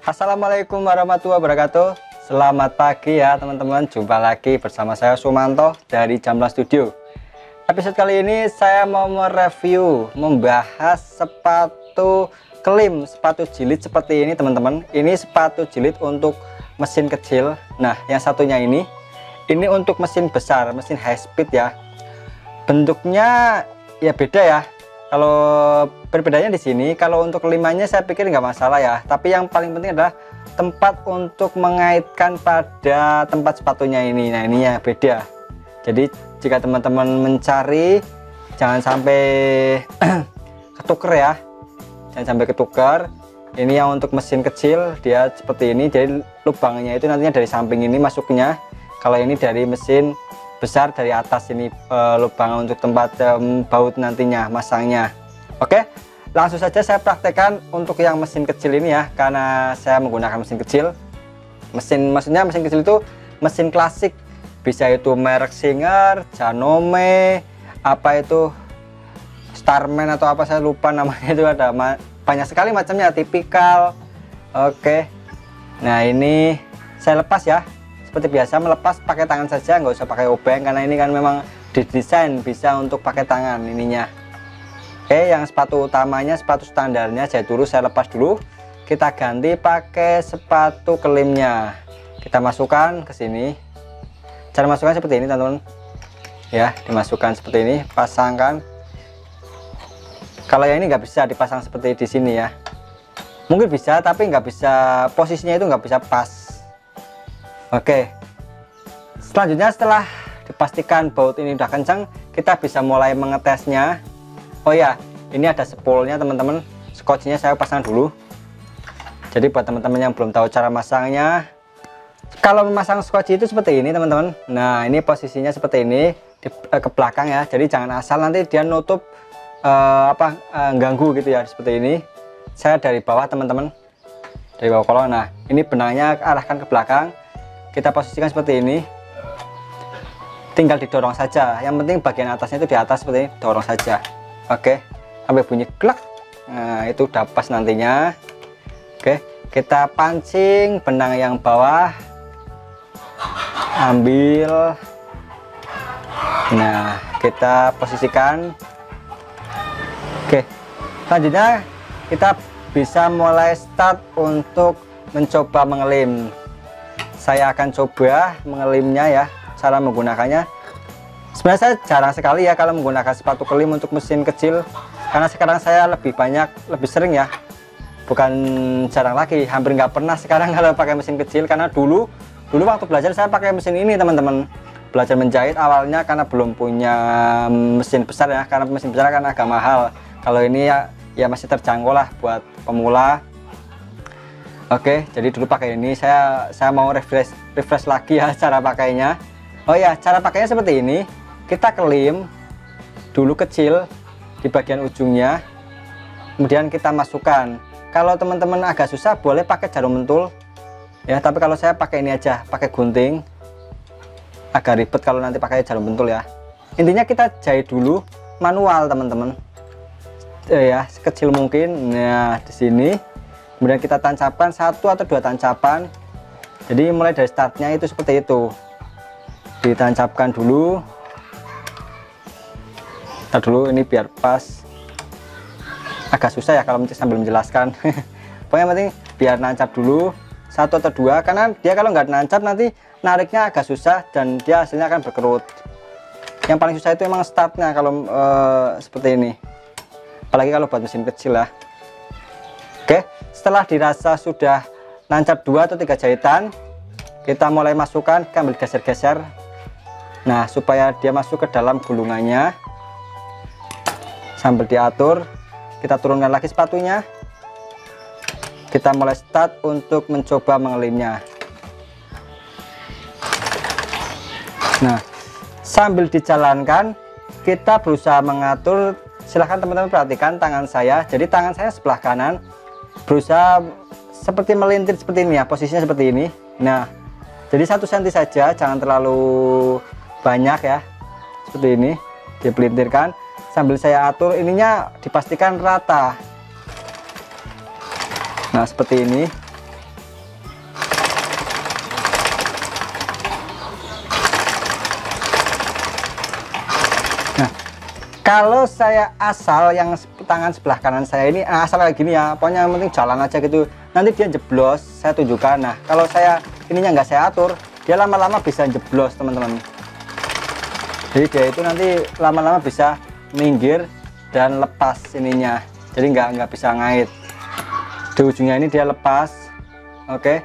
Assalamualaikum warahmatullahi wabarakatuh. Selamat pagi ya teman-teman. Jumpa lagi bersama saya Sumanto dari Jamlan Studio. Episode kali ini saya mau mereview, membahas sepatu klim, sepatu jilid seperti ini teman-teman. Ini sepatu jilid untuk mesin kecil. Nah, yang satunya ini untuk mesin besar, mesin high speed ya. Bentuknya ya beda ya. Kalau perbedaannya di sini, kalau untuk limanya saya pikir nggak masalah ya. Tapi yang paling penting adalah tempat untuk mengaitkan pada tempat sepatunya ini. Nah, ini ya beda. Jadi jika teman-teman mencari, jangan sampai ketuker ya. Jangan sampai ketuker. Ini yang untuk mesin kecil, dia seperti ini. Jadi lubangnya itu nantinya dari samping ini masuknya. Kalau ini dari mesin besar, dari atas ini lubang untuk tempat baut nantinya masangnya. Oke, langsung saja saya praktekkan untuk yang mesin kecil ini ya, karena saya menggunakan mesin kecil. Maksudnya mesin kecil itu mesin klasik, bisa itu merek Singer, Janome, apa itu Starman atau apa saya lupa namanya, itu ada banyak sekali macamnya, tipikal. Oke, nah ini saya lepas ya. Seperti biasa, melepas pakai tangan saja, nggak usah pakai obeng, karena ini kan memang didesain bisa untuk pakai tangan ininya. Oke, yang sepatu utamanya, sepatu standarnya jahit dulu, saya lepas dulu. Kita ganti pakai sepatu kelimnya. Kita masukkan ke sini. Cara masukkan seperti ini teman-teman ya, dimasukkan seperti ini, pasangkan. Kalau yang ini nggak bisa dipasang seperti di sini ya, mungkin bisa tapi nggak bisa, posisinya itu nggak bisa pas. Oke, selanjutnya setelah dipastikan baut ini udah kencang, kita bisa mulai mengetesnya. Oh ya, ini ada spoolnya teman-teman, scotchnya saya pasang dulu. Jadi buat teman-teman yang belum tahu cara masangnya, kalau memasang scotch itu seperti ini teman-teman. Nah, ini posisinya seperti ini, ke belakang ya, jadi jangan asal nanti dia nutup ganggu gitu ya, seperti ini. Saya dari bawah teman-teman, dari bawah kolong. Nah, ini benangnya arahkan ke belakang. Kita posisikan seperti ini, tinggal didorong saja, yang penting bagian atasnya itu di atas seperti ini, dorong saja. Oke, sampai bunyi klak. Nah, itu udah pas nantinya. Oke, kita pancing benang yang bawah, ambil. Nah, kita posisikan. Oke, selanjutnya kita bisa mulai start untuk mencoba mengelim. Saya akan coba mengelimnya ya, cara menggunakannya. Sebenarnya saya jarang sekali ya kalau menggunakan sepatu kelim untuk mesin kecil, karena sekarang saya lebih sering ya, bukan jarang lagi, hampir nggak pernah sekarang kalau pakai mesin kecil. Karena dulu waktu belajar saya pakai mesin ini teman-teman, belajar menjahit awalnya, karena belum punya mesin besar ya, karena mesin besar kan agak mahal. Kalau ini ya masih terjangkau lah buat pemula. Oke, jadi dulu pakai ini, saya mau refresh lagi ya cara pakainya. Oh ya, cara pakainya seperti ini. Kita kelim dulu kecil di bagian ujungnya, kemudian kita masukkan. Kalau teman-teman agak susah boleh pakai jarum pentul ya, tapi kalau saya pakai ini aja, pakai gunting. Agak ribet kalau nanti pakai jarum pentul ya. Intinya kita jahit dulu manual teman-teman ya, sekecil mungkin. Nah, di sini kemudian kita tancapkan 1 atau 2 tancapan. Jadi mulai dari startnya itu seperti itu, ditancapkan dulu. Ntar dulu ini biar pas, agak susah ya kalau sambil menjelaskan. Pokoknya penting biar nancap dulu 1 atau 2, karena dia kalau nggak nancap nanti nariknya agak susah dan dia hasilnya akan berkerut. Yang paling susah itu emang startnya kalau seperti ini, apalagi kalau buat mesin kecil lah. Oke, setelah dirasa sudah nancap 2 atau 3 jahitan, kita mulai masukkan, ambil geser-geser. Nah, supaya dia masuk ke dalam gulungannya, sambil diatur. Kita turunkan lagi sepatunya. Kita mulai start untuk mencoba mengelimnya. Nah, sambil dijalankan, kita berusaha mengatur. Silahkan teman-teman perhatikan tangan saya. Jadi tangan saya sebelah kanan, berusaha seperti melintir seperti ini ya, posisinya seperti ini. Nah, jadi 1 cm saja, jangan terlalu banyak ya, seperti ini, dipelintirkan. Sambil saya atur ininya, dipastikan rata. Nah, seperti ini. Kalau saya asal yang tangan sebelah kanan saya ini asal kayak gini ya, pokoknya yang penting jalan aja gitu, nanti dia jeblos. Saya tunjukkan. Nah kalau saya ininya nggak saya atur, dia lama-lama bisa jeblos teman-teman. Jadi dia itu nanti lama-lama bisa minggir dan lepas ininya, jadi nggak bisa ngait. Di ujungnya ini dia lepas. Oke,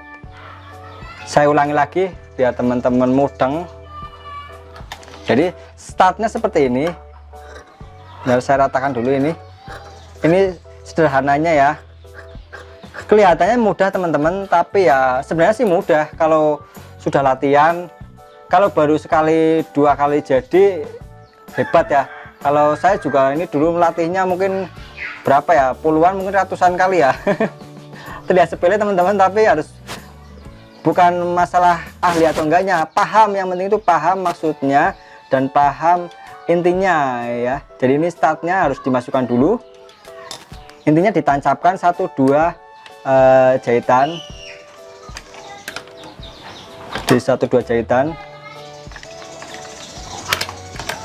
saya ulangi lagi biar teman-teman mudeng. Jadi startnya seperti ini. Nah, saya ratakan dulu ini sederhananya ya, kelihatannya mudah teman-teman, tapi ya sebenarnya sih mudah kalau sudah latihan. Kalau baru sekali dua kali jadi hebat ya. Kalau saya juga ini dulu melatihnya mungkin berapa ya, puluhan mungkin ratusan kali ya. Terlihat sepele teman-teman, tapi harus bukan masalah ahli atau enggaknya, paham. Yang penting itu paham maksudnya dan paham intinya ya. Jadi ini startnya harus dimasukkan dulu, intinya ditancapkan 1-2 jahitan di 1-2 jahitan,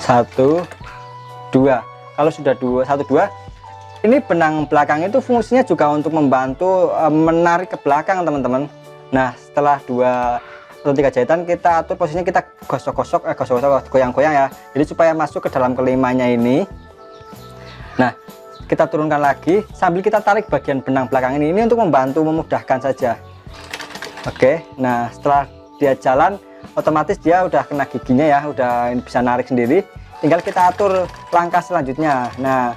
1-2. Kalau sudah 1-2, ini benang belakang itu fungsinya juga untuk membantu menarik ke belakang teman-teman. Nah setelah 2 atau 3 jahitan kita atur posisinya, kita gosok-gosok goyang-goyang ya, jadi supaya masuk ke dalam kelimanya ini. Nah kita turunkan lagi sambil kita tarik bagian benang belakang ini untuk membantu memudahkan saja. Oke, nah setelah dia jalan otomatis dia udah kena giginya ya, udah bisa narik sendiri, tinggal kita atur langkah selanjutnya. Nah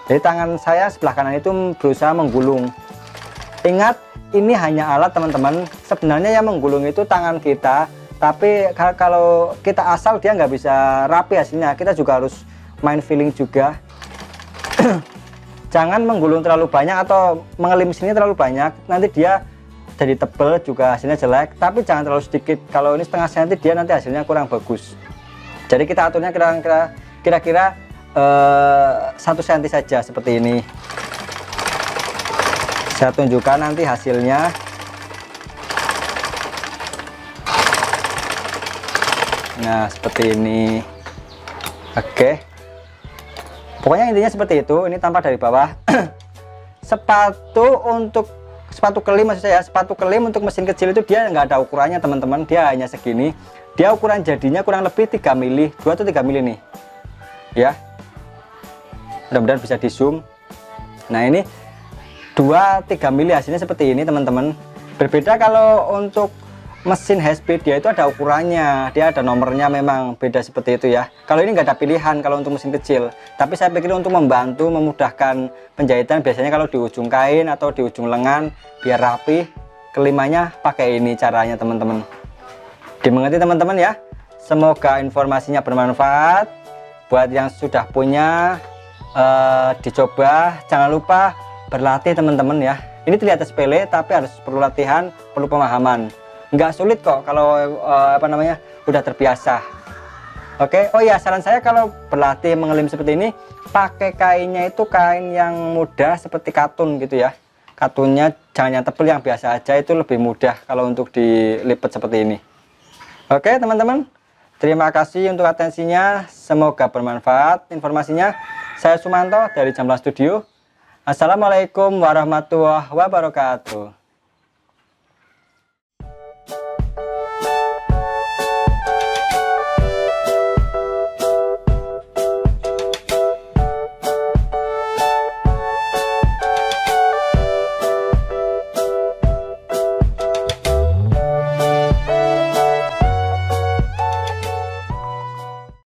jadi tangan saya sebelah kanan itu berusaha menggulung. Ingat, ini hanya alat teman-teman, sebenarnya yang menggulung itu tangan kita, tapi kalau kita asal dia nggak bisa rapi hasilnya, kita juga harus main feeling juga. Jangan menggulung terlalu banyak atau mengelim sini terlalu banyak, nanti dia jadi tebel juga hasilnya jelek. Tapi jangan terlalu sedikit, kalau ini setengah senti dia nanti hasilnya kurang bagus. Jadi kita aturnya kira-kira 1 cm saja seperti ini. Saya tunjukkan nanti hasilnya. Nah seperti ini. Oke, pokoknya intinya seperti itu. Ini tampak dari bawah. Sepatu kelim maksud saya, sepatu kelim untuk mesin kecil itu dia nggak ada ukurannya teman-teman, dia hanya segini. Dia ukuran jadinya kurang lebih 3 mili, 2 atau 3 mili nih ya, mudah-mudahan bisa di zoom. Nah ini 2-3 mili hasilnya seperti ini teman-teman. Berbeda kalau untuk mesin high speed, dia itu ada ukurannya, dia ada nomornya, memang beda seperti itu ya. Kalau ini nggak ada pilihan kalau untuk mesin kecil, tapi saya pikir untuk membantu memudahkan penjahitan, biasanya kalau di ujung kain atau di ujung lengan biar rapi kelimanya pakai ini caranya teman-teman. Dimengerti teman-teman ya. Semoga informasinya bermanfaat buat yang sudah punya. Dicoba, jangan lupa berlatih teman-teman ya. Ini terlihat sepele tapi harus perlu latihan, perlu pemahaman. Nggak sulit kok kalau udah terbiasa. Oke, oh ya saran saya kalau berlatih mengelim seperti ini, pakai kainnya itu kain yang mudah seperti katun gitu ya. Katunnya jangan yang tebal, yang biasa aja, itu lebih mudah kalau untuk dilipat seperti ini. Oke teman-teman, terima kasih untuk atensinya, semoga bermanfaat informasinya. Saya Sumanto dari Jamblang Studio. Assalamualaikum warahmatullahi wabarakatuh.